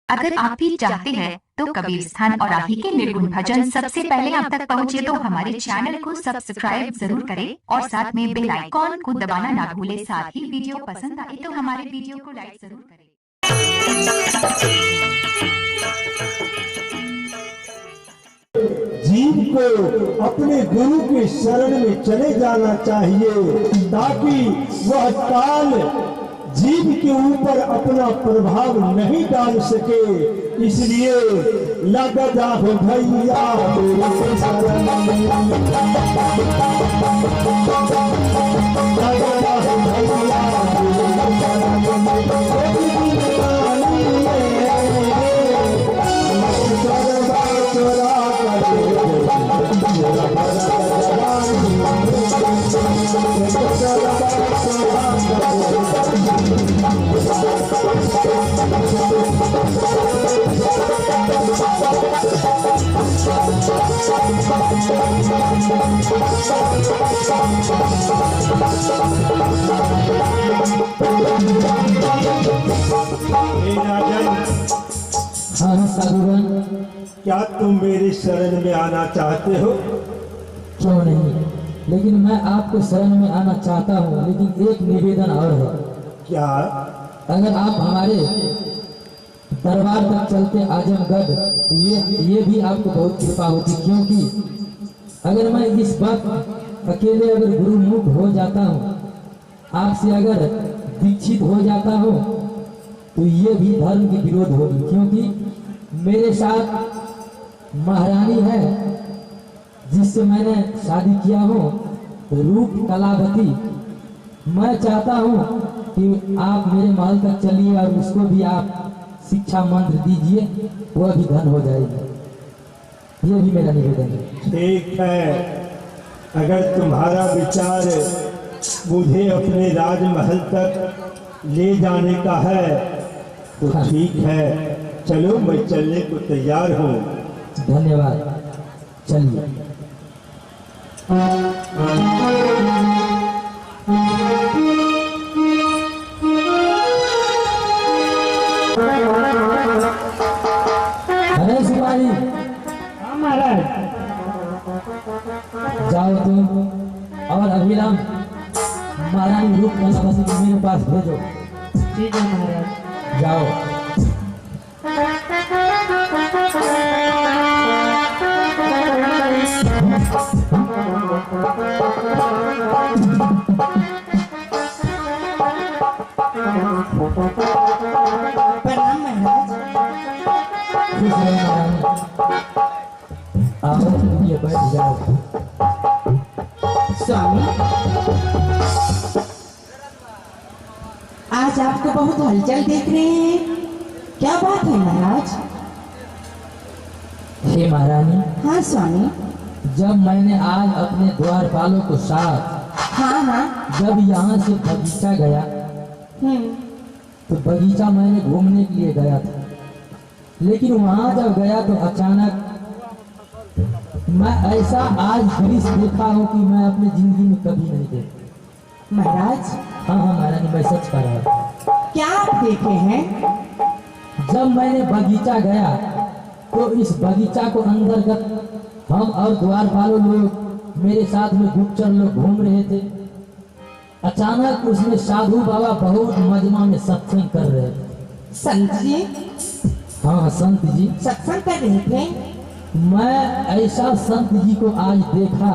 अगर आप भी चाहते हैं तो कबीर स्थान और आप ही के निर्गुण भजन सबसे पहले आप तक पहुंचे तो हमारे चैनल को सब्सक्राइब जरूर करें और साथ में बेल आइकॉन को दबाना ना भूलें। साथ ही वीडियो पसंद आए तो हमारे वीडियो को लाइक जरूर करें। जीव को अपने गुरु के शरण में चले जाना चाहिए ताकि वह काल जीव के ऊपर अपना प्रभाव नहीं डाल सके। इसलिए लग जाओ भैया मेरे शरण में, लग जाओ भैया हाँ साधुगण, क्या तुम मेरे शरण में आना चाहते हो? क्यों नहीं, लेकिन मैं आपको शरण में आना चाहता हूँ, लेकिन एक निवेदन और है। क्या? अगर आप हमारे दरबार तक चलते आजमगढ़ तो ये भी आपको बहुत कृपा होती, क्योंकि अगर मैं इस वक्त अकेले अगर गुरुमुख हो जाता हूँ, आपसे अगर दीक्षित हो जाता हूँ तो ये भी धर्म की विरोध होगी, क्योंकि मेरे साथ महारानी है जिससे मैंने शादी किया हो, रूप कलावती। मैं चाहता हूँ कि आप मेरे महल तक चलिए और उसको भी आप शिक्षा मंत्र दीजिए, वह भी धन हो जाएगी। ये भी मेरा निवेदन है। ठीक है, अगर तुम्हारा विचार मुझे अपने राजमहल तक ले जाने का है तो ठीक है, चलो मैं चलने को तैयार हूँ। धन्यवाद, चलिए। अरे सिपाही, महाराज जाओ तुम और अभिराम महारानी रूप कलावती को मेरे पास भेजो। ठीक है महाराज। जाओ। प्रणाम महाराज। खुश रहो महारानी। आओ ये बैठ जाओ। स्वामी, आज आपको बहुत हलचल देख रहे हैं, क्या बात है महाराज? हे महारानी, हाँ स्वामी। जब मैंने आज अपने द्वारपालों को साथ हाँ हाँ। जब यहाँ से बगीचा गया हम्म। तो बगीचा मैंने घूमने के लिए गया था, लेकिन वहां जब गया तो अचानक मैं ऐसा आज दृश्य देखा हूँ कि मैं अपनी जिंदगी में कभी नहीं देखा। महाराज, हाँ हाँ महारानी, मैं सच कह रहा हूँ। क्या आप देखे हैं? जब मैंने बगीचा गया तो इस बगीचा को अंतर्गत हम और द्वारपालों लोग मेरे साथ में गुप्तचर लोग घूम रहे थे। अचानक उसमें साधु बाबा बहुत मजमा में सत्संग कर रहे थे। संत जी? हाँ संत जी सत्संग कर रहे थे। मैं ऐसा संत जी को आज देखा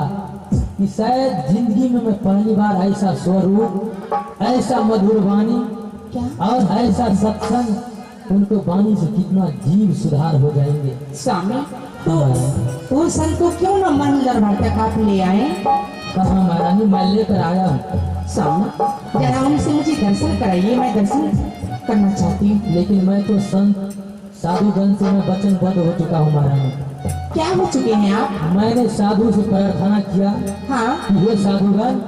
कि शायद जिंदगी में मैं पहली बार ऐसा स्वरूप, ऐसा मधुर वाणी क्या? और ऐसा सत्संग, उनको वाणी से कितना जीव सुधार हो जाएंगे। स्वामी, तो वो संत को क्यों न मन दरबार तक आप ले आए? कहाँ महारानी, मैं लेकर आया हूँ। स्वामी, जरा उनसे मुझे दर्शन कराइए, मैं दर्शन करना चाहती हूँ। लेकिन मैं तो संत साधुगण से मैं वचनबद्ध हो चुका हूँ महारानी। क्या हो चुके हैं आप? मैंने साधु से प्रार्थना किया हाँ। कि हे साधुगण,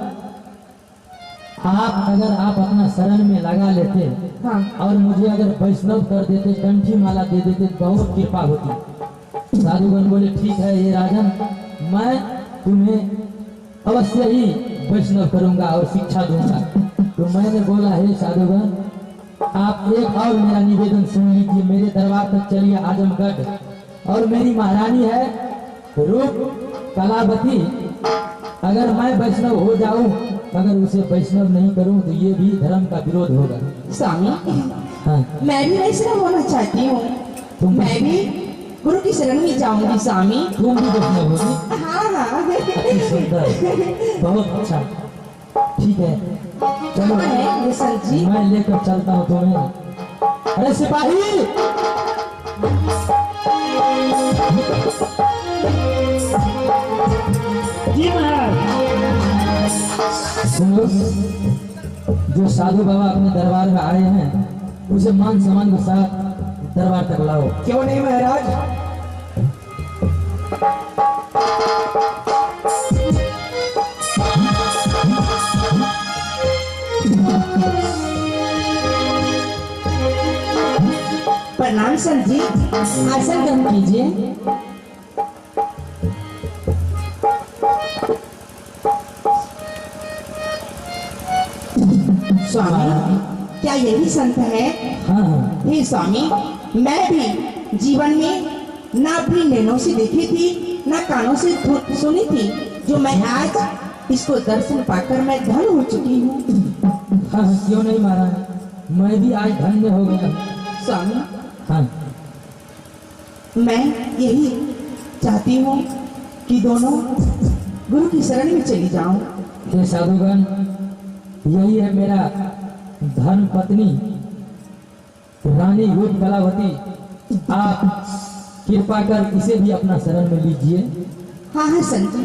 आप अगर आप अपना शरण में लगा लेते हाँ। और मुझे अगर वैष्णव कर देते, कंठी माला दे देते, बहुत कृपा होती। साधुगण बोले ठीक है ये राजन, मैं तुम्हें अवश्य ही वैष्णव करूंगा और शिक्षा दूंगा। तो मैंने बोला हे साधुगण, आप एक और मेरा निवेदन सुन लीजिए। मेरे दरबार तक चलिए आजमगढ़, और मेरी महारानी है रूप कलावती। अगर मैं वैष्णव हो जाऊं, अगर उसे वैष्णव नहीं करूं तो ये भी धर्म का विरोध होगा। स्वामी, हाँ, मैं भी वैष्णव होना चाहती हूँ। मैं भी गुरु की शरण में जाऊंगी स्वामी। तुम भी वैष्णव होगी? हाँ हाँ। अति सुंदर, बहुत अच्छा। ठीक है, चलो कहाँ है ये संत जी? मैं लेकर चलता हूँ तुम्हें। अरे सिपाही, जी महाराज। सुनो, जो साधु बाबा अपने दरबार में आए हैं उसे मान सम्मान के साथ दरबार तक लाओ। क्यों नहीं महाराज? प्रणाम संत जी, आसन ग्रहण कीजिए। स्वामी, क्या यही संत है? हाँ हाँ, हे स्वामी, मैं भी जीवन में ना अपनी नैनों से देखी थी, ना कानों से सुनी थी, जो मैं आज इसको दर्शन पाकर मैं धन्य हो चुकी हूँ। हाँ हाँ, क्यों नहीं महाराज, मैं भी आज धन्य हो गया। स्वामी, हाँ, मैं यही चाहती हूँ कि दोनों गुरु की शरण में चली जाऊं। हे साधुगण, यही है मेरा धर्म पत्नी रानी रूप कलावती। आप कृपा कर इसे भी अपना शरण में लीजिए। हाँ हाँ संत जी,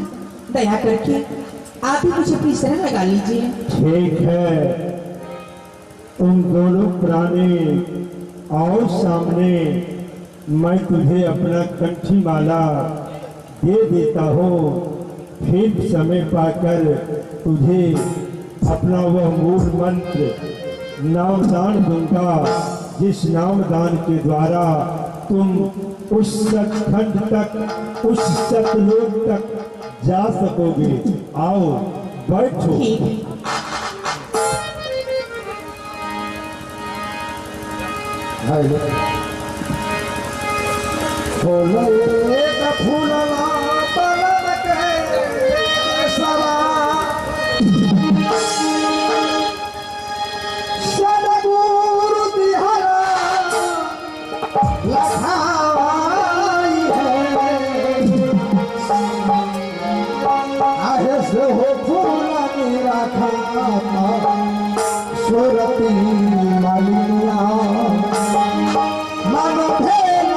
दया करके आप ही मुझे अपनी शरण लगा लीजिए। ठीक है, तुम दोनों प्राणी आओ सामने, मैं तुझे अपना कंठी माला दे देता हूँ। फिर समय पाकर तुझे अपना वह मूल मंत्र नामदान दूंगा, जिस नामदान के द्वारा तुम उस सतखंड तक, उस सतलोक तक जा सकोगे। आओ बैठो। ठीक है। सुरती मालिया मन भेल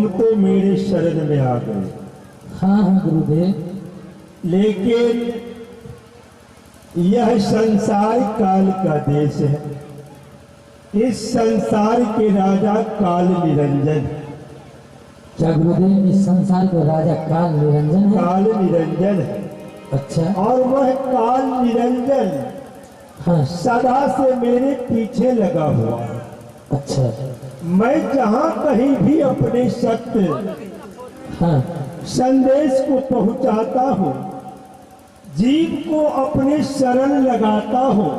तुम तो मेरे शरण में आ गए, हाँ हाँ गुरुदेव, लेकिन यह संसार काल का देश है। इस संसार के राजा काल निरंजन, क्या गुरुदेव इस संसार का राजा काल निरंजन है? काल निरंजन है। अच्छा, और वह काल निरंजन हाँ, सदा से मेरे पीछे लगा हुआ है। अच्छा, मैं जहाँ कहीं भी अपने सत्य हाँ, संदेश को पहुँचाता हूँ, जीव को अपने शरण लगाता हूँ,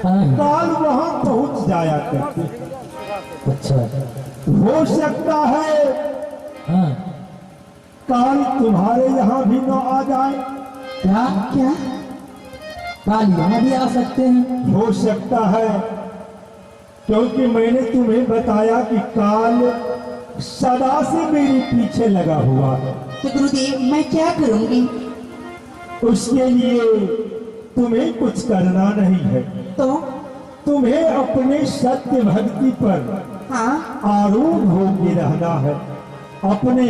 हाँ, काल वहाँ पहुँच जाया करते। अच्छा, हो सकता है हाँ, काल तुम्हारे यहाँ भी न आ जाए, क्या क्या? काल यहाँ भी आ सकते हैं? हो सकता है, क्योंकि मैंने तुम्हें बताया कि काल सदा से मेरे पीछे लगा हुआ है। तो गुरुदेव मैं क्या करूंगी? उसके लिए तुम्हें कुछ करना नहीं है, तो तुम्हें अपने सत्य भक्ति पर हाँ, आरूढ़ होके रहना है। अपने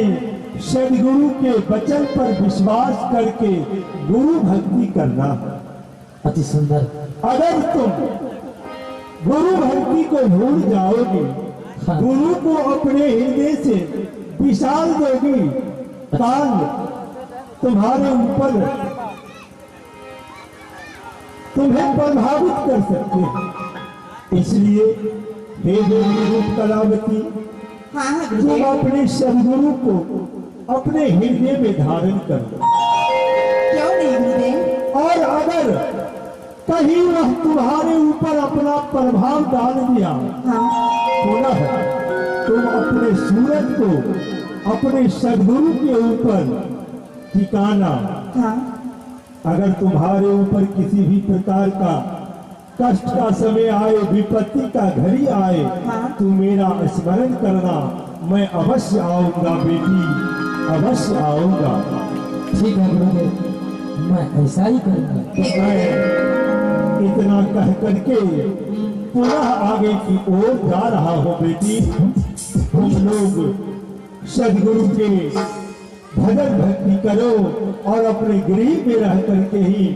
सदगुरु के वचन पर विश्वास करके गुरु भक्ति करना है। अति सुंदर। अगर तुम गुरु भक्ति को भूल जाओगे, हाँ, गुरु को अपने हृदय से विशाल दोगी, काल तुम्हारे ऊपर तुम्हें प्रभावित कर सकते हैं। इसलिए हे देवी रूप कलावती, हाँ हाँ तुम गुरुदेव, अपने सदगुरु को अपने हृदय में धारण कर लो। क्यों नहीं गुरुदेव? और अगर कहीं वह तुम्हारे ऊपर अपना प्रभाव डाल दिया, हाँ, पुनः तुम अपने सूरज को अपने सदगुरु के ऊपर ठिकाना। हाँ, अगर तुम्हारे ऊपर किसी भी प्रकार का कष्ट का समय आए, विपत्ति का घड़ी आए, हाँ। तू मेरा स्मरण करना, मैं अवश्य आऊंगा बेटी, अवश्य आऊंगा। ठीक है गुरुदेव, मैं ऐसा ही करूँगा। तो मैं इतना कह करके पुनः आगे की ओर जा रहा हो बेटी। तुम लोग सदगुरु के भजन भक्ति करो और अपने गृह में रह करके ही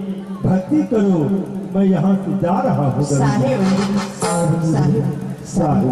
भक्ति करो। मैं यहाँ से जा रहा हूँ सारे सारे